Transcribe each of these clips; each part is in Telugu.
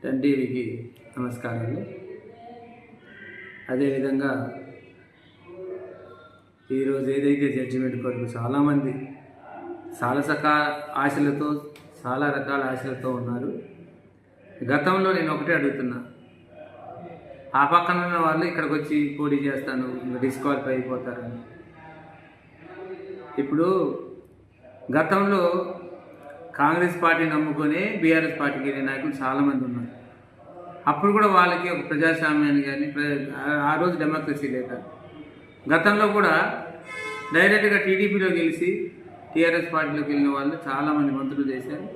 టీవీకి నమస్కారాలు. అదేవిధంగా ఈరోజు ఏదైతే జడ్జిమెంట్ కొరకు చాలామంది చాలా రకాల ఆశలతో ఉన్నారు. గతంలో నేను ఒకటే అడుగుతున్నా, ఆ పక్కన ఉన్న వాళ్ళు ఇక్కడికి వచ్చి పోటీ చేస్తాను డిస్క్వాలిఫై అయిపోతారని. ఇప్పుడు గతంలో కాంగ్రెస్ పార్టీ నమ్ముకొని బీఆర్ఎస్ పార్టీకి వెళ్ళే నాయకులు చాలామంది ఉన్నారు. అప్పుడు కూడా వాళ్ళకి ఒక ప్రజాస్వామ్యాన్ని కానీ ఆ రోజు డెమోక్రసీ లేక గతంలో కూడా డైరెక్ట్గా టీడీపీలో గెలిచి టీఆర్ఎస్ పార్టీలోకి వెళ్ళిన వాళ్ళు చాలామంది మంత్రులు చేశారు.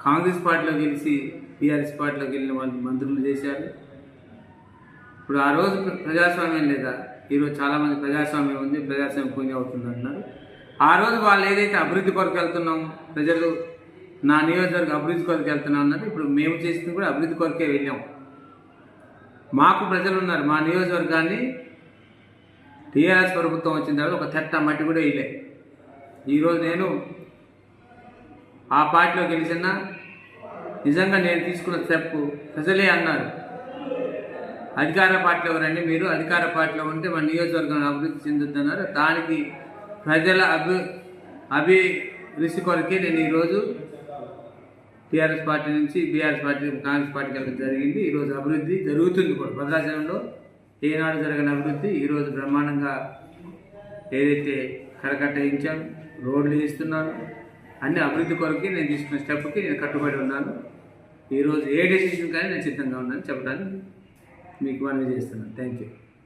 కాంగ్రెస్ పార్టీలో గెలిచి టీఆర్ఎస్ పార్టీలోకి వెళ్ళిన వాళ్ళు మంత్రులు చేశారు. ఇప్పుడు ఆ రోజు ప్రజాస్వామ్యం లేదా, ఈరోజు చాలామంది ప్రజాస్వామ్యం ఉంది, ప్రజాస్వామ్యం పోయి అవుతుంది అంటున్నారు. ఆ రోజు వాళ్ళు ఏదైతే అభివృద్ధి కొరకు వెళ్తున్నాం, ప్రజలు నా నియోజకవర్గం అభివృద్ధి కొరకు వెళ్తున్నాం అన్నది ఇప్పుడు మేము చేసింది కూడా అభివృద్ధి కొరకే వెళ్ళాం. మాకు ప్రజలు ఉన్నారు. మా నియోజకవర్గాన్ని టీఆర్ఎస్ ప్రభుత్వం వచ్చిన తర్వాత ఒక చెట్ట మట్టి కూడా వేయలే. ఈరోజు నేను ఆ పార్టీలో గెలిచినా నిజంగా నేను తీసుకున్న స్టెప్ ప్రజలే అన్నారు, అధికార పార్టీలో రండి, మీరు అధికార పార్టీలో ఉంటే మన నియోజకవర్గం అభివృద్ధి చెందుతున్నారు. దానికి ప్రజల అభివృద్ధి కొరకే నేను ఈరోజు టీఆర్ఎస్ పార్టీ నుంచి బీఆర్ఎస్ పార్టీ కాంగ్రెస్ పార్టీకి వెళ్ళడం జరిగింది. ఈరోజు అభివృద్ధి జరుగుతుంది కూడా. భద్రాచలంలో ఏనాడు జరిగిన అభివృద్ధి ఈరోజు బ్రహ్మాండంగా ఏదైతే కరకట్టయించాం, రోడ్లు వేస్తున్నాను, అన్ని అభివృద్ధి కొరకే నేను తీసుకున్న స్టెప్కి నేను కట్టుబడి ఉన్నాను. ఈరోజు ఏ డెసిషన్ కానీ నేను సిద్ధంగా ఉన్నాను చెప్పడానికి మీకు మనవి చేస్తున్నాను. Thank you.